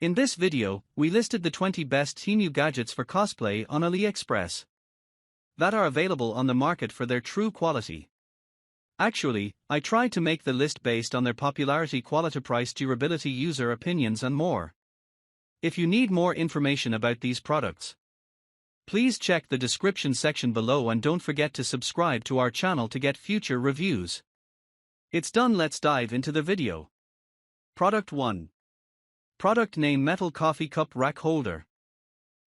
In this video, we listed the 20 best TEMU gadgets for cosplay on AliExpress that are available on the market for their true quality. Actually, I tried to make the list based on their popularity, quality, price, durability, user opinions and more. If you need more information about these products, please check the description section below and don't forget to subscribe to our channel to get future reviews. It's done, let's dive into the video. Product 1. Product name: Metal Coffee Cup Rack Holder.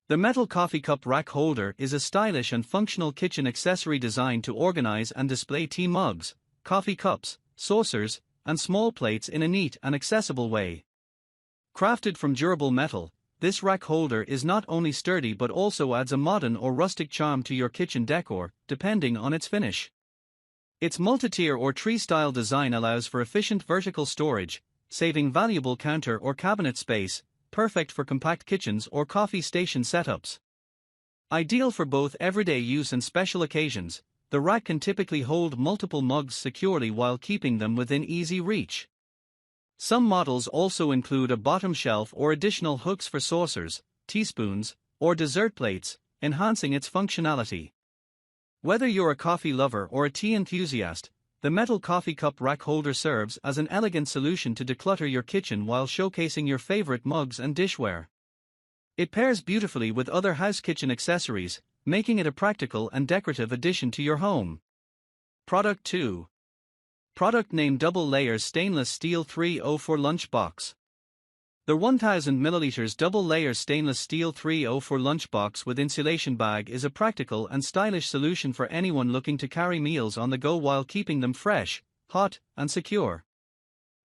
The Metal Coffee Cup Rack Holder is a stylish and functional kitchen accessory designed to organize and display tea mugs, coffee cups, saucers, and small plates in a neat and accessible way. Crafted from durable metal, this rack holder is not only sturdy but also adds a modern or rustic charm to your kitchen decor, depending on its finish. Its multi-tier or tree-style design allows for efficient vertical storage, saving valuable counter or cabinet space, perfect for compact kitchens or coffee station setups. Ideal for both everyday use and special occasions, the rack can typically hold multiple mugs securely while keeping them within easy reach. Some models also include a bottom shelf or additional hooks for saucers, teaspoons, or dessert plates, enhancing its functionality. Whether you're a coffee lover or a tea enthusiast, the metal coffee cup rack holder serves as an elegant solution to declutter your kitchen while showcasing your favorite mugs and dishware. It pairs beautifully with other house kitchen accessories, making it a practical and decorative addition to your home. Product 2. Product name: Double Layer Stainless Steel 304 Lunch Box. The 1000 ml double layer stainless steel 304 lunch box with insulation bag is a practical and stylish solution for anyone looking to carry meals on the go while keeping them fresh, hot, and secure.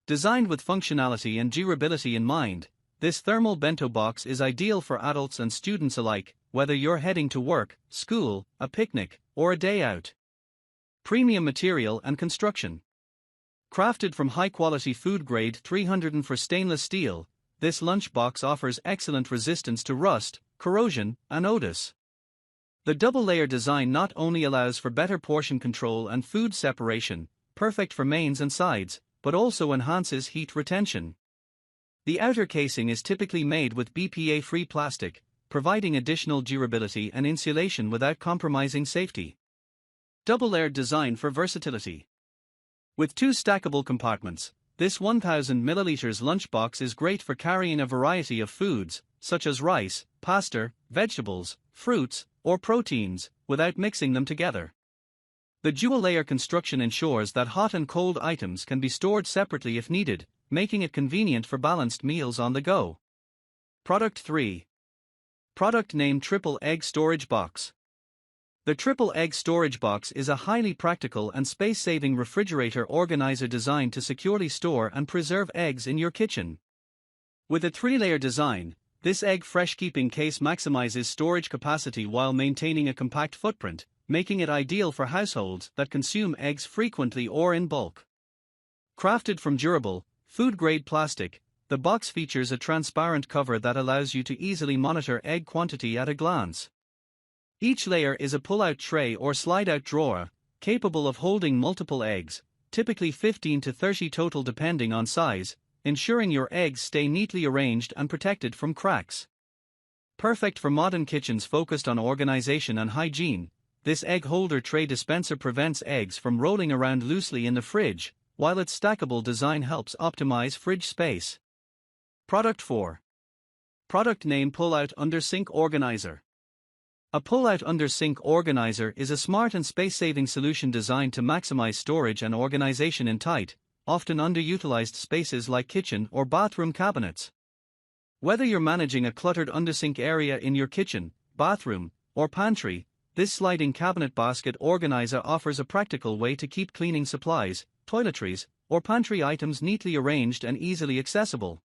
Designed with functionality and durability in mind, this thermal bento box is ideal for adults and students alike, whether you're heading to work, school, a picnic, or a day out. Premium material and construction. Crafted from high-quality food-grade 304 stainless steel, this lunchbox offers excellent resistance to rust, corrosion, and odors. The double-layer design not only allows for better portion control and food separation, perfect for mains and sides, but also enhances heat retention. The outer casing is typically made with BPA-free plastic, providing additional durability and insulation without compromising safety. Double-layered design for versatility. With two stackable compartments, this 1000 ml lunchbox is great for carrying a variety of foods, such as rice, pasta, vegetables, fruits, or proteins, without mixing them together. The dual-layer construction ensures that hot and cold items can be stored separately if needed, making it convenient for balanced meals on the go. Product 3. Product name: Triple Egg Storage Box. The Triple Egg Storage Box is a highly practical and space-saving refrigerator organizer designed to securely store and preserve eggs in your kitchen. With a 3-layer design, this egg fresh-keeping case maximizes storage capacity while maintaining a compact footprint, making it ideal for households that consume eggs frequently or in bulk. Crafted from durable, food-grade plastic, the box features a transparent cover that allows you to easily monitor egg quantity at a glance. Each layer is a pull-out tray or slide-out drawer, capable of holding multiple eggs, typically 15 to 30 total depending on size, ensuring your eggs stay neatly arranged and protected from cracks. Perfect for modern kitchens focused on organization and hygiene, this egg holder tray dispenser prevents eggs from rolling around loosely in the fridge, while its stackable design helps optimize fridge space. Product 4. Product name: Pull-Out Under Sink Organizer. A pull-out under sink organizer is a smart and space-saving solution designed to maximize storage and organization in tight, often underutilized spaces like kitchen or bathroom cabinets. Whether you're managing a cluttered undersink area in your kitchen, bathroom, or pantry, this sliding cabinet basket organizer offers a practical way to keep cleaning supplies, toiletries, or pantry items neatly arranged and easily accessible.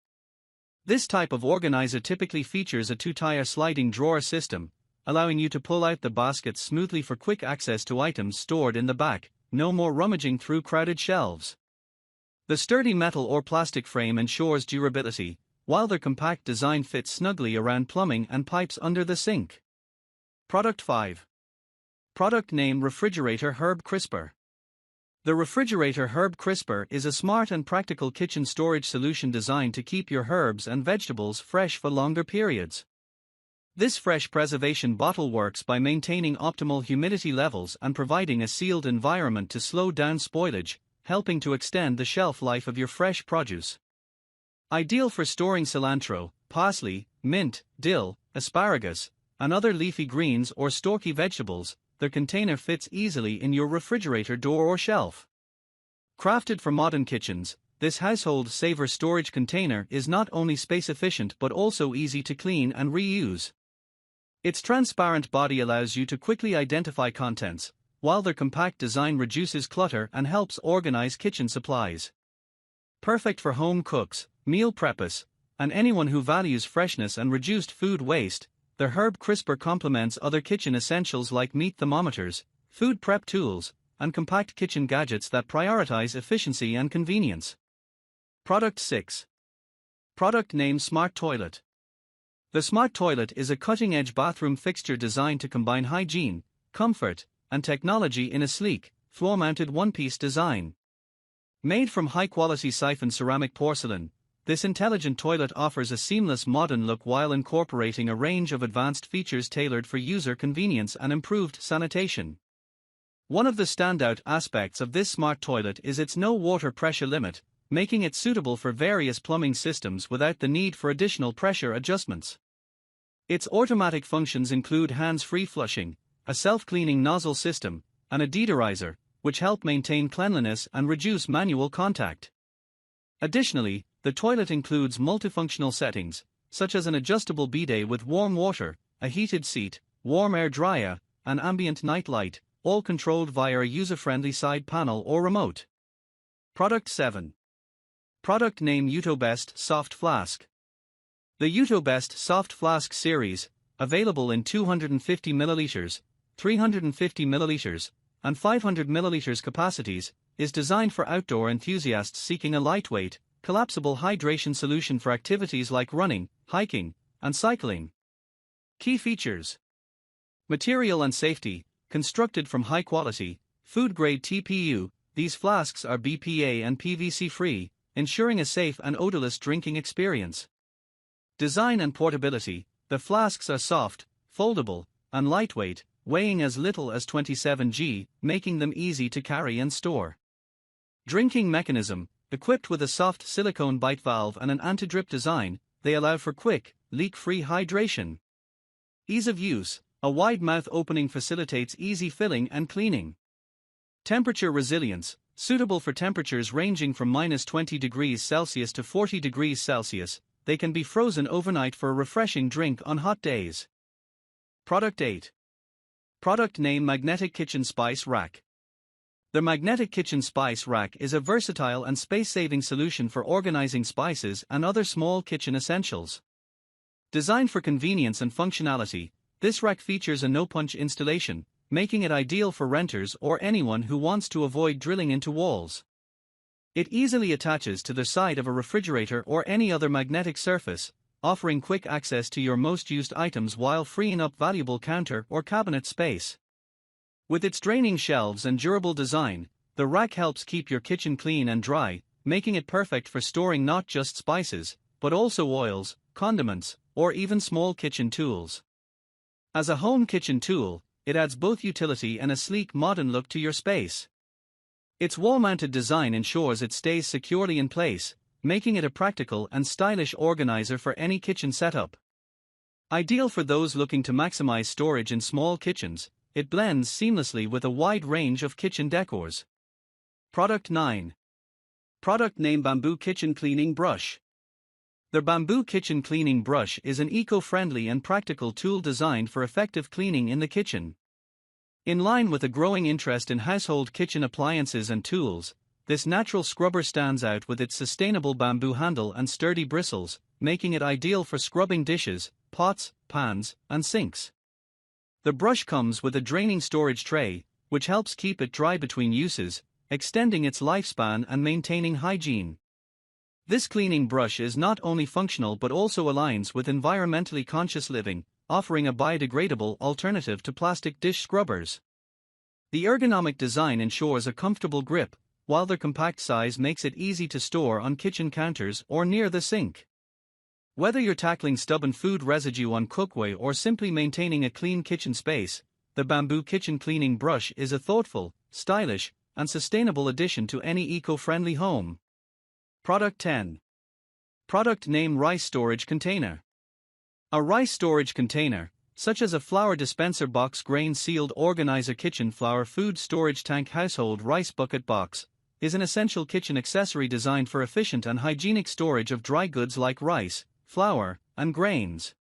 This type of organizer typically features a 2-tier sliding drawer system, allowing you to pull out the baskets smoothly for quick access to items stored in the back, no more rummaging through crowded shelves. The sturdy metal or plastic frame ensures durability, while their compact design fits snugly around plumbing and pipes under the sink. Product 5. Product name: Refrigerator Herb Crisper. The Refrigerator Herb Crisper is a smart and practical kitchen storage solution designed to keep your herbs and vegetables fresh for longer periods. This fresh preservation bottle works by maintaining optimal humidity levels and providing a sealed environment to slow down spoilage, helping to extend the shelf life of your fresh produce. Ideal for storing cilantro, parsley, mint, dill, asparagus, and other leafy greens or stalky vegetables, the container fits easily in your refrigerator door or shelf. Crafted for modern kitchens, this household saver storage container is not only space efficient but also easy to clean and reuse. Its transparent body allows you to quickly identify contents, while their compact design reduces clutter and helps organize kitchen supplies. Perfect for home cooks, meal preppers, and anyone who values freshness and reduced food waste, the Herb Crisper complements other kitchen essentials like meat thermometers, food prep tools, and compact kitchen gadgets that prioritize efficiency and convenience. Product 6. Product name: Smart Toilet. The Smart Toilet is a cutting-edge bathroom fixture designed to combine hygiene, comfort, and technology in a sleek, floor-mounted one-piece design. Made from high-quality siphoned ceramic porcelain, this intelligent toilet offers a seamless modern look while incorporating a range of advanced features tailored for user convenience and improved sanitation. One of the standout aspects of this smart toilet is its no water pressure limit, making it suitable for various plumbing systems without the need for additional pressure adjustments. Its automatic functions include hands-free flushing, a self-cleaning nozzle system, and a deodorizer, which help maintain cleanliness and reduce manual contact. Additionally, the toilet includes multifunctional settings, such as an adjustable bidet with warm water, a heated seat, warm air dryer, and ambient night light, all controlled via a user-friendly side panel or remote. Product 7. Product name: Utobest Soft Flask. The Utobest Soft Flask series, available in 250 ml, 350 ml, and 500 ml capacities, is designed for outdoor enthusiasts seeking a lightweight, collapsible hydration solution for activities like running, hiking, and cycling. Key features: material and safety. Constructed from high-quality, food-grade TPU, these flasks are BPA and PVC-free, ensuring a safe and odorless drinking experience. Design and portability: the flasks are soft, foldable, and lightweight, weighing as little as 27 g, making them easy to carry and store. Drinking mechanism: equipped with a soft silicone bite valve and an anti-drip design, they allow for quick, leak-free hydration. Ease of use: a wide mouth opening facilitates easy filling and cleaning. Temperature resilience: suitable for temperatures ranging from -20 degrees Celsius to 40 degrees Celsius, they can be frozen overnight for a refreshing drink on hot days. Product 8. Product name: Magnetic Kitchen Spice Rack. The Magnetic Kitchen Spice Rack is a versatile and space-saving solution for organizing spices and other small kitchen essentials. Designed for convenience and functionality, this rack features a no-punch installation, making it ideal for renters or anyone who wants to avoid drilling into walls. It easily attaches to the side of a refrigerator or any other magnetic surface, offering quick access to your most used items while freeing up valuable counter or cabinet space. With its draining shelves and durable design, the rack helps keep your kitchen clean and dry, making it perfect for storing not just spices, but also oils, condiments, or even small kitchen tools. As a home kitchen tool, it adds both utility and a sleek modern look to your space. Its wall-mounted design ensures it stays securely in place, making it a practical and stylish organizer for any kitchen setup. Ideal for those looking to maximize storage in small kitchens, it blends seamlessly with a wide range of kitchen decors. Product 9. Product name: Bamboo Kitchen Cleaning Brush. The Bamboo Kitchen Cleaning Brush is an eco-friendly and practical tool designed for effective cleaning in the kitchen. In line with a growing interest in household kitchen appliances and tools, this natural scrubber stands out with its sustainable bamboo handle and sturdy bristles, making it ideal for scrubbing dishes, pots, pans, and sinks. The brush comes with a draining storage tray, which helps keep it dry between uses, extending its lifespan and maintaining hygiene. This cleaning brush is not only functional but also aligns with environmentally conscious living, offering a biodegradable alternative to plastic dish scrubbers. The ergonomic design ensures a comfortable grip, while their compact size makes it easy to store on kitchen counters or near the sink. Whether you're tackling stubborn food residue on cookware or simply maintaining a clean kitchen space, the bamboo kitchen cleaning brush is a thoughtful, stylish, and sustainable addition to any eco-friendly home. Product 10. Product name: Rice Storage Container. A rice storage container, such as a flour dispenser box, grain sealed organizer, kitchen flour, food storage tank, household rice bucket box, is an essential kitchen accessory designed for efficient and hygienic storage of dry goods like rice, flour, and grains.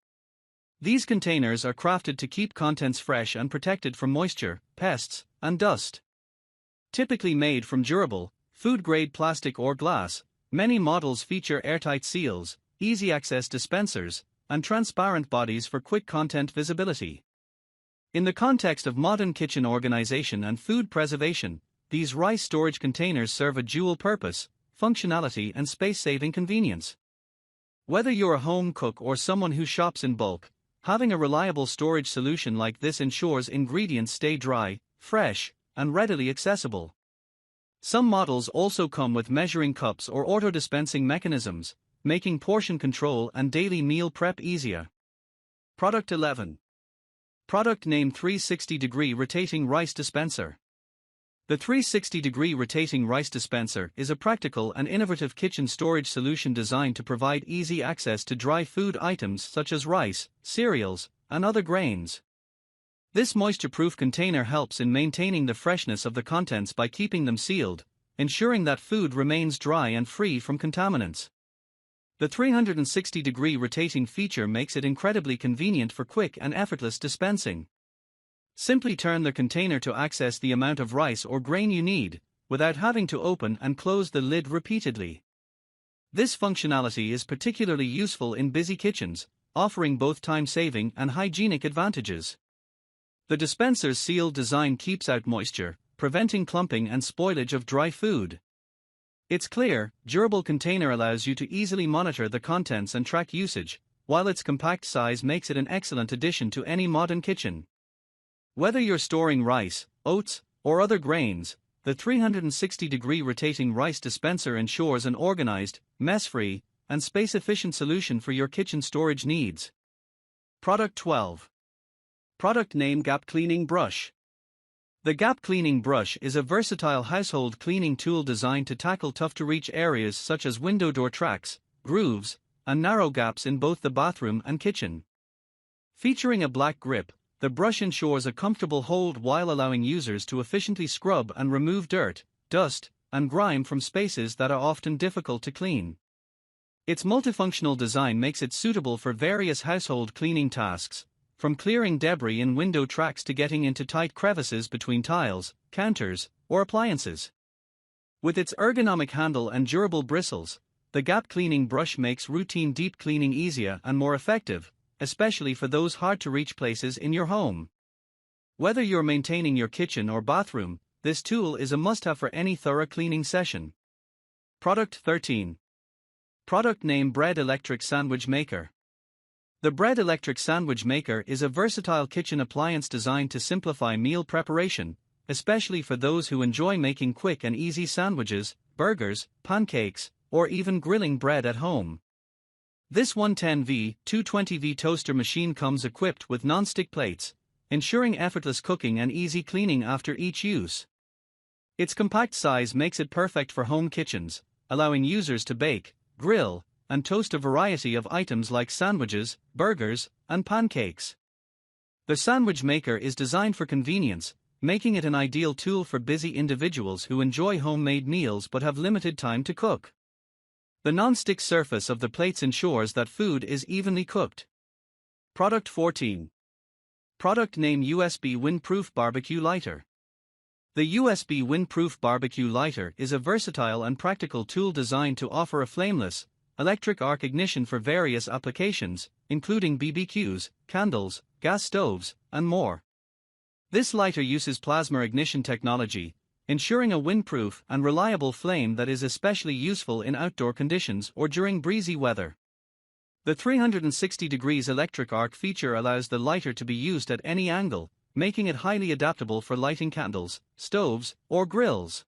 These containers are crafted to keep contents fresh and protected from moisture, pests, and dust. Typically made from durable, food-grade plastic or glass, many models feature airtight seals, easy-access dispensers, and transparent bodies for quick content visibility. In the context of modern kitchen organization and food preservation, these rice storage containers serve a dual purpose: functionality and space-saving convenience. Whether you're a home cook or someone who shops in bulk, having a reliable storage solution like this ensures ingredients stay dry, fresh, and readily accessible. Some models also come with measuring cups or auto-dispensing mechanisms, making portion control and daily meal prep easier. Product 11. Product name: 360-degree rotating rice dispenser. The 360-degree rotating rice dispenser is a practical and innovative kitchen storage solution designed to provide easy access to dry food items such as rice, cereals, and other grains. This moisture-proof container helps in maintaining the freshness of the contents by keeping them sealed, ensuring that food remains dry and free from contaminants. The 360-degree rotating feature makes it incredibly convenient for quick and effortless dispensing. Simply turn the container to access the amount of rice or grain you need, without having to open and close the lid repeatedly. This functionality is particularly useful in busy kitchens, offering both time-saving and hygienic advantages. The dispenser's sealed design keeps out moisture, preventing clumping and spoilage of dry food. Its clear, durable container allows you to easily monitor the contents and track usage, while its compact size makes it an excellent addition to any modern kitchen. Whether you're storing rice, oats, or other grains, the 360-degree rotating rice dispenser ensures an organized, mess-free, and space-efficient solution for your kitchen storage needs. Product 12. Product name: Gap Cleaning Brush. The Gap Cleaning Brush is a versatile household cleaning tool designed to tackle tough-to-reach areas such as window door tracks, grooves, and narrow gaps in both the bathroom and kitchen. Featuring a black grip, the brush ensures a comfortable hold while allowing users to efficiently scrub and remove dirt, dust, and grime from spaces that are often difficult to clean. Its multifunctional design makes it suitable for various household cleaning tasks, from clearing debris in window tracks to getting into tight crevices between tiles, counters, or appliances. With its ergonomic handle and durable bristles, the Gap Cleaning Brush makes routine deep cleaning easier and more effective, especially for those hard-to-reach places in your home. Whether you're maintaining your kitchen or bathroom, this tool is a must-have for any thorough cleaning session. Product 13. Product name: Bread Electric Sandwich Maker. The Bread Electric Sandwich Maker is a versatile kitchen appliance designed to simplify meal preparation, especially for those who enjoy making quick and easy sandwiches, burgers, pancakes, or even grilling bread at home. This 110V, 220V toaster machine comes equipped with non-stick plates, ensuring effortless cooking and easy cleaning after each use. Its compact size makes it perfect for home kitchens, allowing users to bake, grill, and toast a variety of items like sandwiches, burgers, and pancakes. The sandwich maker is designed for convenience, making it an ideal tool for busy individuals who enjoy homemade meals but have limited time to cook. The non-stick surface of the plates ensures that food is evenly cooked. Product 14. Product name: USB Windproof BBQ Lighter. The USB Windproof BBQ Lighter is a versatile and practical tool designed to offer a flameless, electric arc ignition for various applications, including BBQs, candles, gas stoves, and more. This lighter uses plasma ignition technology, ensuring a windproof and reliable flame that is especially useful in outdoor conditions or during breezy weather. The 360 degrees electric arc feature allows the lighter to be used at any angle, making it highly adaptable for lighting candles, stoves, or grills.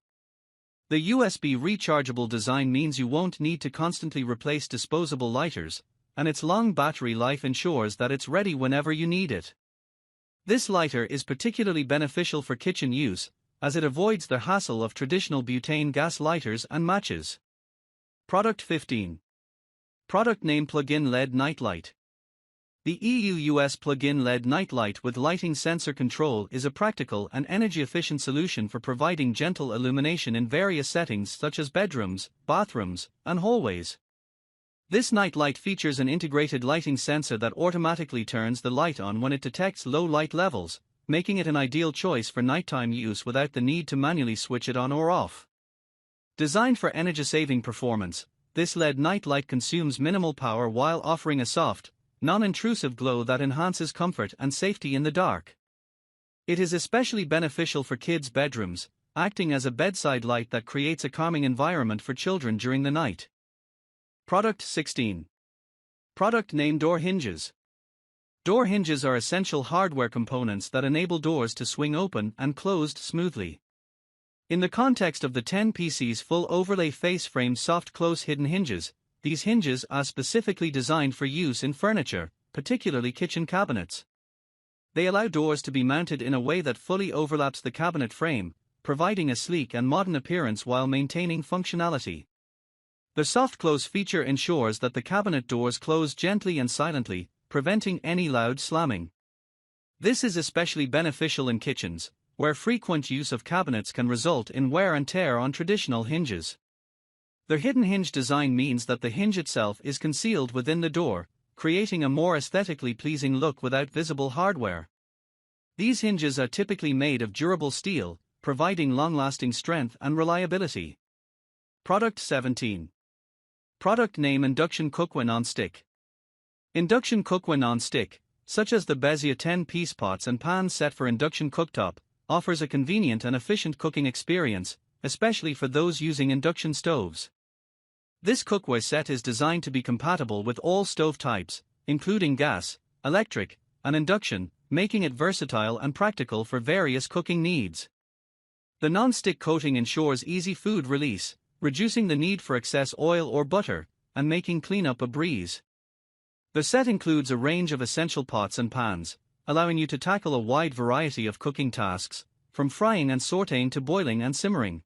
The USB rechargeable design means you won't need to constantly replace disposable lighters, and its long battery life ensures that it's ready whenever you need it. This lighter is particularly beneficial for kitchen use, as it avoids the hassle of traditional butane gas lighters and matches. Product 15. Product name: Plug-in LED Night Light. The EU-US plug-in LED night light with lighting sensor control is a practical and energy-efficient solution for providing gentle illumination in various settings such as bedrooms, bathrooms, and hallways. This night light features an integrated lighting sensor that automatically turns the light on when it detects low light levels, making it an ideal choice for nighttime use without the need to manually switch it on or off. Designed for energy-saving performance, this LED night light consumes minimal power while offering a soft, non-intrusive glow that enhances comfort and safety in the dark. It is especially beneficial for kids' bedrooms, acting as a bedside light that creates a calming environment for children during the night. Product 16. Product name: Door Hinges. Door hinges are essential hardware components that enable doors to swing open and closed smoothly. In the context of the 10PC's full overlay face frame soft close hidden hinges, these hinges are specifically designed for use in furniture, particularly kitchen cabinets. They allow doors to be mounted in a way that fully overlaps the cabinet frame, providing a sleek and modern appearance while maintaining functionality. The soft close feature ensures that the cabinet doors close gently and silently, preventing any loud slamming. This is especially beneficial in kitchens, where frequent use of cabinets can result in wear and tear on traditional hinges. The hidden hinge design means that the hinge itself is concealed within the door, creating a more aesthetically pleasing look without visible hardware. These hinges are typically made of durable steel, providing long-lasting strength and reliability. Product 17. Product name: Induction Cookware Nonstick. Induction Cookware Nonstick, such as the Bezier 10-piece pots and pans set for induction cooktop, offers a convenient and efficient cooking experience, especially for those using induction stoves. This cookware set is designed to be compatible with all stove types, including gas, electric, and induction, making it versatile and practical for various cooking needs. The non-stick coating ensures easy food release, reducing the need for excess oil or butter, and making cleanup a breeze. The set includes a range of essential pots and pans, allowing you to tackle a wide variety of cooking tasks, from frying and sautéing to boiling and simmering.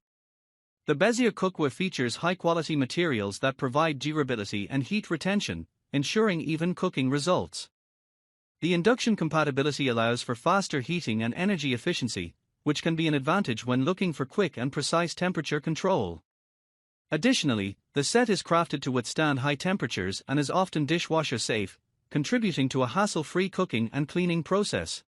The Bezier cookware features high-quality materials that provide durability and heat retention, ensuring even cooking results. The induction compatibility allows for faster heating and energy efficiency, which can be an advantage when looking for quick and precise temperature control. Additionally, the set is crafted to withstand high temperatures and is often dishwasher safe, contributing to a hassle-free cooking and cleaning process.